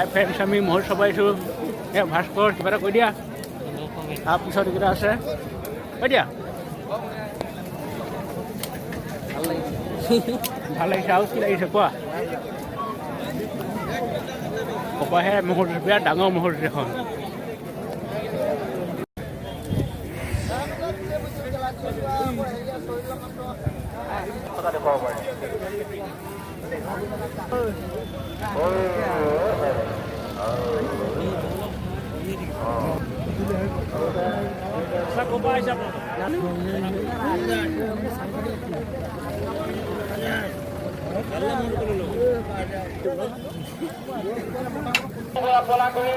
friends আমি মহোৎসৱ আহিছোঁ ভাস্কৰ কিবা এটা কৈ দিয়া তাৰপিছত এইকেইটা আছে কৈ দিয়া ভাল লাগিছে আৰু কি লাগিছে কোৱা কপাহে মহোৎসৱ বিৰাট ডাঙৰ মহোৎসৱ এখন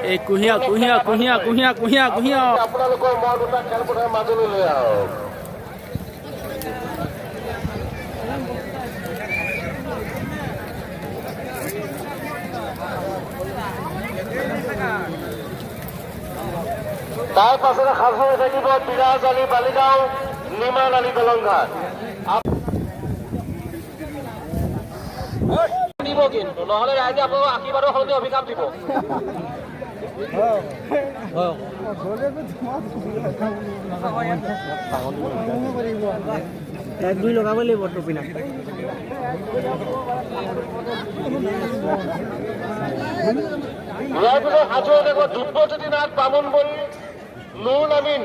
এই কুঁহিয়া কুঁহিয়া কুঁহিয়া কুঁহিয়া কুঁহিয়া কুঁহিয়া আপোনালোকৰ মই দুটা খেলপথাৰ মাজলৈ লৈ আহক তাৰ পাছতে সাজ হৈ থাকিব বিৰাজ আলী বালিগাঁও নিমান আলী দলংঘাট দিব কিন্তু নহ'লে ৰাইজে আপোনালোকক আশীৰ্বাদৰ সলনি অভিশাপ দিব লগাব লাগিব টপিনা সাজু হৈ থাকিব দিব্যজ্যোতি নাথ বামুণবৰী নুৰুল আমিন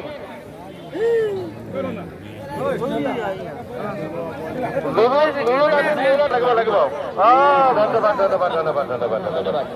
লাগিব লাগিব ধন্যবাদ ধন্যবাদ ধন্যবাদ ধন্যবাদ ধন্যবাদ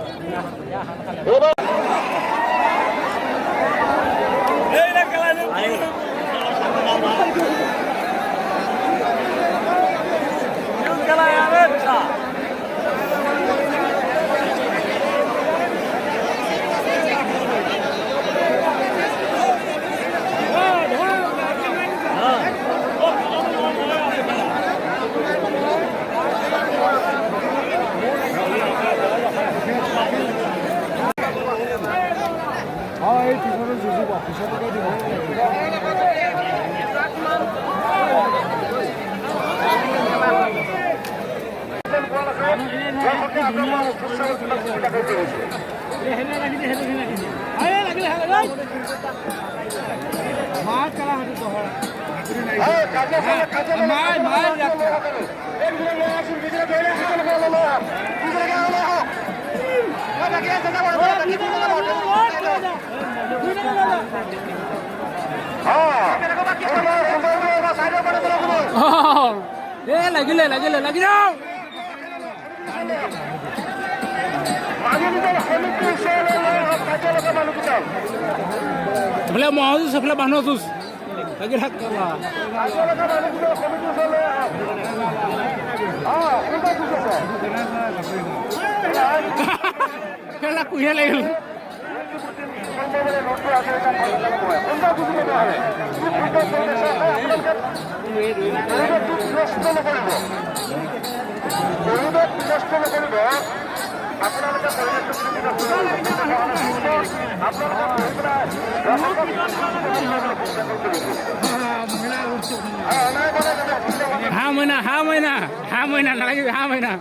লাগিলে লাগিলে লাগি যাও সেফালে মহ যুঁজ সেফালে মানুহ যুঁজ লাগি থাক কুঁহিয়া লাগিল হা মইনা নালাগিব হা মইনা